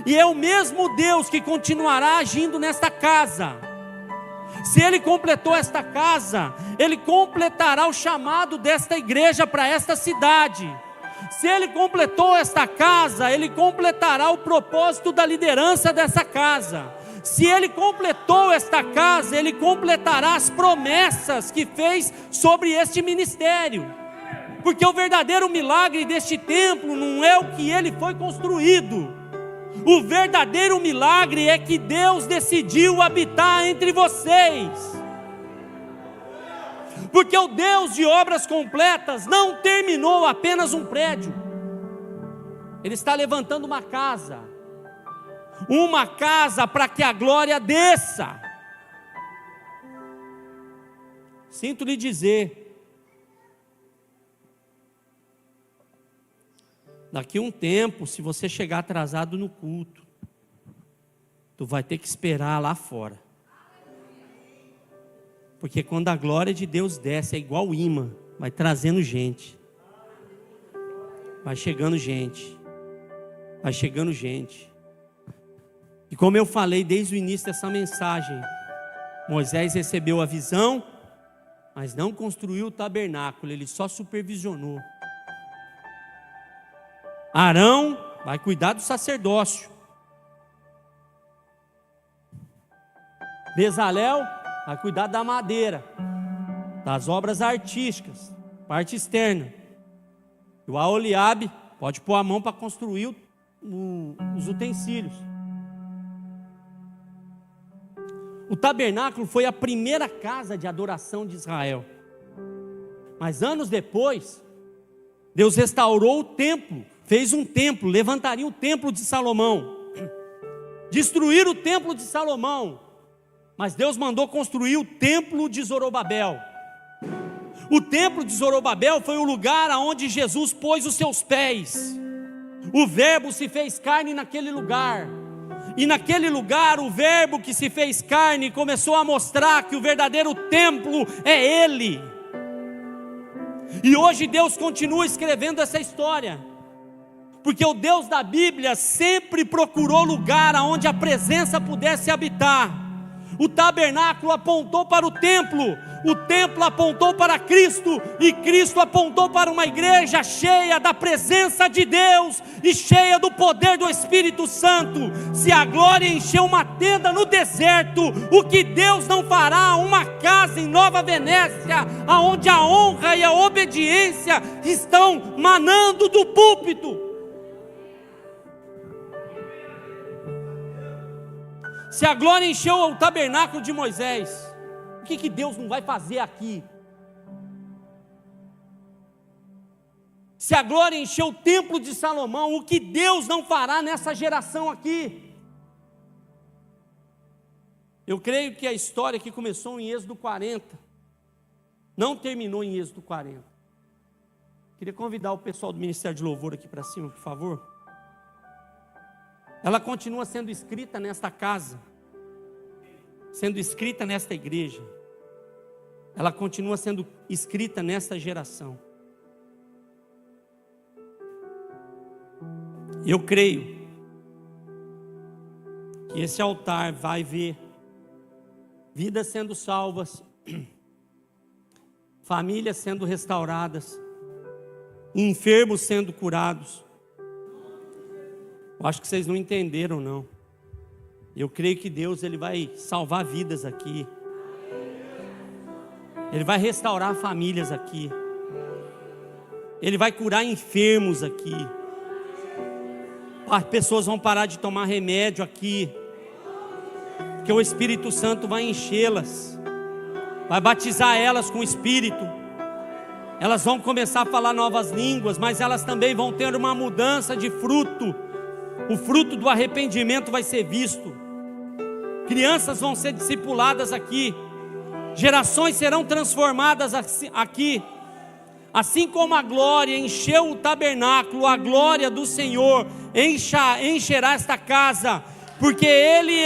e é o mesmo Deus que continuará agindo nesta casa. Se Ele completou esta casa, Ele completará o chamado desta igreja para esta cidade. Se Ele completou esta casa, Ele completará o propósito da liderança dessa casa. Se Ele completou esta casa, Ele completará as promessas que fez sobre este ministério. Porque o verdadeiro milagre deste templo não é o que ele foi construído. O verdadeiro milagre é que Deus decidiu habitar entre vocês. porque o Deus de obras completas não terminou apenas um prédio, Ele está levantando uma casa para que a glória desça. Sinto lhe dizer, daqui a um tempo, se você chegar atrasado no culto, tu vai ter que esperar lá fora, porque quando a glória de Deus desce, é igual imã, vai trazendo gente, vai chegando gente, vai chegando gente. E como eu falei desde o início dessa mensagem, Moisés recebeu a visão, mas não construiu o tabernáculo, ele só supervisionou. Arão vai cuidar do sacerdócio, Bezalel vai cuidar da madeira, das obras artísticas, parte externa. E o Aholiabe pode pôr a mão para construir os utensílios. O tabernáculo foi a primeira casa de adoração de Israel. Mas anos depois, Deus restaurou o templo, fez um templo, levantaria o templo de Salomão, destruir o templo de Salomão, mas Deus mandou construir o templo de Zorobabel. O templo de Zorobabel foi o lugar aonde Jesus pôs os seus pés. O Verbo se fez carne naquele lugar. E naquele lugar o Verbo que se fez carne começou a mostrar que o verdadeiro templo é Ele. E hoje Deus continua escrevendo essa história, porque o Deus da Bíblia sempre procurou lugar onde a presença pudesse habitar. O tabernáculo apontou para o templo apontou para Cristo, e Cristo apontou para uma igreja cheia da presença de Deus e cheia do poder do Espírito Santo. Se a glória encheu uma tenda no deserto, o que Deus não fará uma casa em Nova Venécia, aonde a honra e a obediência estão manando do púlpito? Se a glória encheu o tabernáculo de Moisés, o que Deus não vai fazer aqui? Se a glória encheu o templo de Salomão, o que Deus não fará nessa geração aqui? Eu creio que a história que começou em Êxodo 40, não terminou em Êxodo 40. Queria convidar o pessoal do Ministério de Louvor aqui para cima, por favor. Ela continua sendo escrita nesta casa, sendo escrita nesta igreja. Ela continua sendo escrita nesta geração. Eu creio que esse altar vai ver vidas sendo salvas, famílias sendo restauradas, enfermos sendo curados. Eu acho que vocês não entenderam, não. Eu creio que Deus, Ele vai salvar vidas aqui. Ele vai restaurar famílias aqui. Ele vai curar enfermos aqui. As pessoas vão parar de tomar remédio aqui, porque o Espírito Santo vai enchê-las, vai batizar elas com o Espírito. Elas vão começar a falar novas línguas, mas elas também vão ter uma mudança de fruto. O fruto do arrependimento vai ser visto. Crianças vão ser discipuladas aqui. Gerações serão transformadas aqui. Assim como a glória encheu o tabernáculo, a glória do Senhor encherá esta casa, porque Ele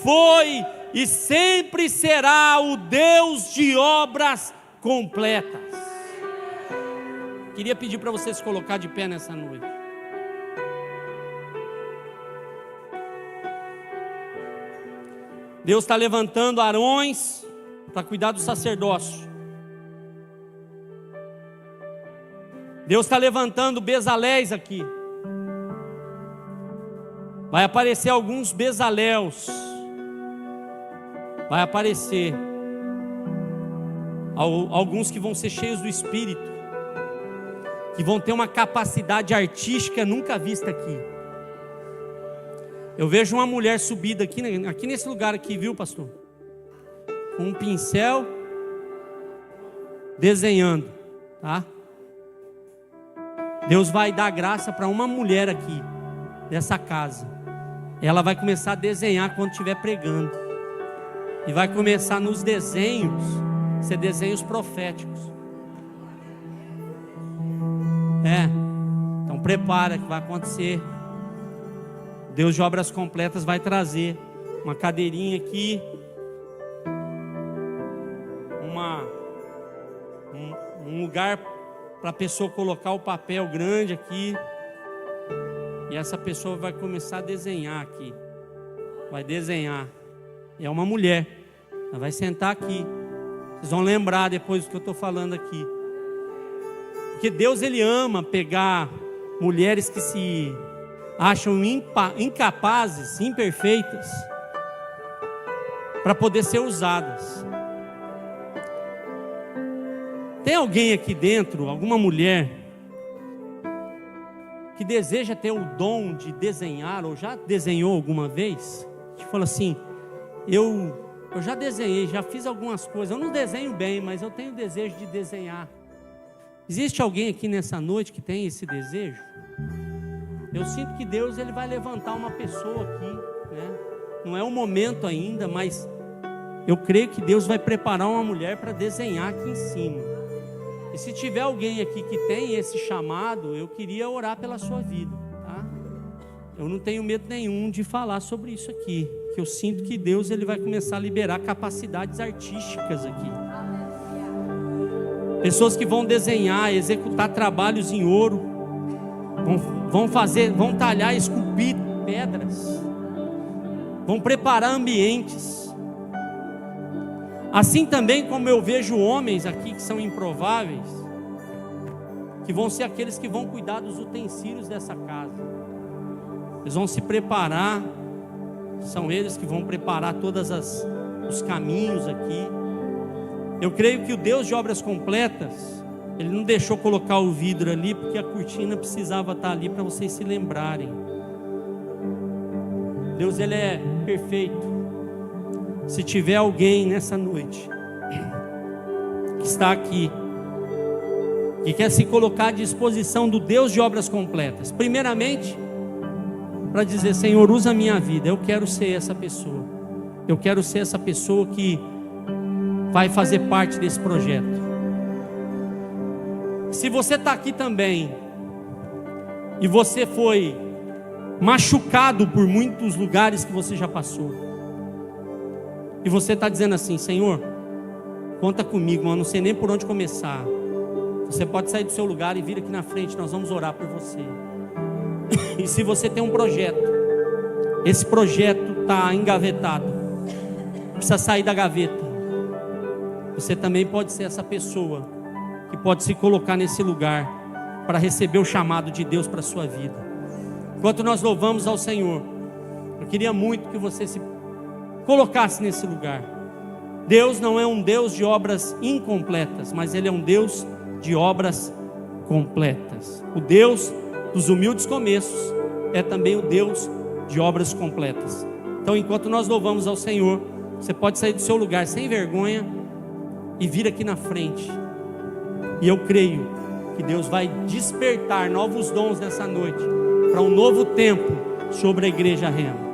foi e sempre será o Deus de obras completas. Queria pedir para você se colocar de pé nessa noite. Deus está levantando Arões para cuidar do sacerdócio. Deus está levantando Bezaléis aqui. Vai aparecer alguns Bezaléus. Vai aparecer alguns que vão ser cheios do Espírito, que vão ter uma capacidade artística nunca vista aqui. Eu vejo uma mulher subida aqui nesse lugar aqui, viu, pastor? Com um pincel desenhando, tá? Deus vai dar graça para uma mulher aqui, dessa casa. Ela vai começar a desenhar quando estiver pregando. E vai começar nos desenhos, ser desenhos proféticos. Então prepara que vai acontecer. Deus de Obras Completas vai trazer uma cadeirinha aqui, um lugar para a pessoa colocar o papel grande aqui. E essa pessoa vai começar a desenhar aqui. Vai desenhar. É uma mulher. Ela vai sentar aqui. Vocês vão lembrar depois do que eu estou falando aqui. Porque Deus, Ele ama pegar mulheres que se acham incapazes, imperfeitas, para poder ser usadas. Tem alguém aqui dentro, alguma mulher, que deseja ter o dom de desenhar, ou já desenhou alguma vez? Que fala assim, eu já desenhei, já fiz algumas coisas, eu não desenho bem, mas eu tenho desejo de desenhar. Existe alguém aqui nessa noite que tem esse desejo? Eu sinto que Deus, Ele vai levantar uma pessoa aqui, né? Não é o momento ainda, mas eu creio que Deus vai preparar uma mulher para desenhar aqui em cima. E se tiver alguém aqui que tem esse chamado, eu queria orar pela sua vida, tá? Eu não tenho medo nenhum de falar sobre isso aqui, que eu sinto que Deus, Ele vai começar a liberar capacidades artísticas aqui. Pessoas que vão desenhar, executar trabalhos em ouro, vão talhar, esculpir pedras, vão preparar ambientes. Assim também como eu vejo homens aqui que são improváveis, que vão ser aqueles que vão cuidar dos utensílios dessa casa. Eles vão se preparar, são eles que vão preparar todos os caminhos aqui. Eu creio que o Deus de Obras Completas, Ele não deixou colocar o vidro ali, porque a cortina precisava estar ali para vocês se lembrarem. Deus, Ele é perfeito. Se tiver alguém nessa noite que está aqui, que quer se colocar à disposição do Deus de Obras Completas, primeiramente, para dizer, Senhor, usa a minha vida, eu quero ser essa pessoa. Eu quero ser essa pessoa que vai fazer parte desse projeto. Se você está aqui também, e você foi machucado por muitos lugares que você já passou, e você está dizendo assim, Senhor, conta comigo, eu não sei nem por onde começar. Você pode sair do seu lugar e vir aqui na frente, nós vamos orar por você. E se você tem um projeto, esse projeto está engavetado, precisa sair da gaveta, você também pode ser essa pessoa que pode se colocar nesse lugar para receber o chamado de Deus para a sua vida. Enquanto nós louvamos ao Senhor, eu queria muito que você se colocasse nesse lugar. Deus não é um Deus de obras incompletas, mas Ele é um Deus de obras completas. O Deus dos humildes começos é também o Deus de obras completas. Então, enquanto nós louvamos ao Senhor, você pode sair do seu lugar sem vergonha e vir aqui na frente. E eu creio que Deus vai despertar novos dons nessa noite para um novo tempo sobre a Igreja Rema.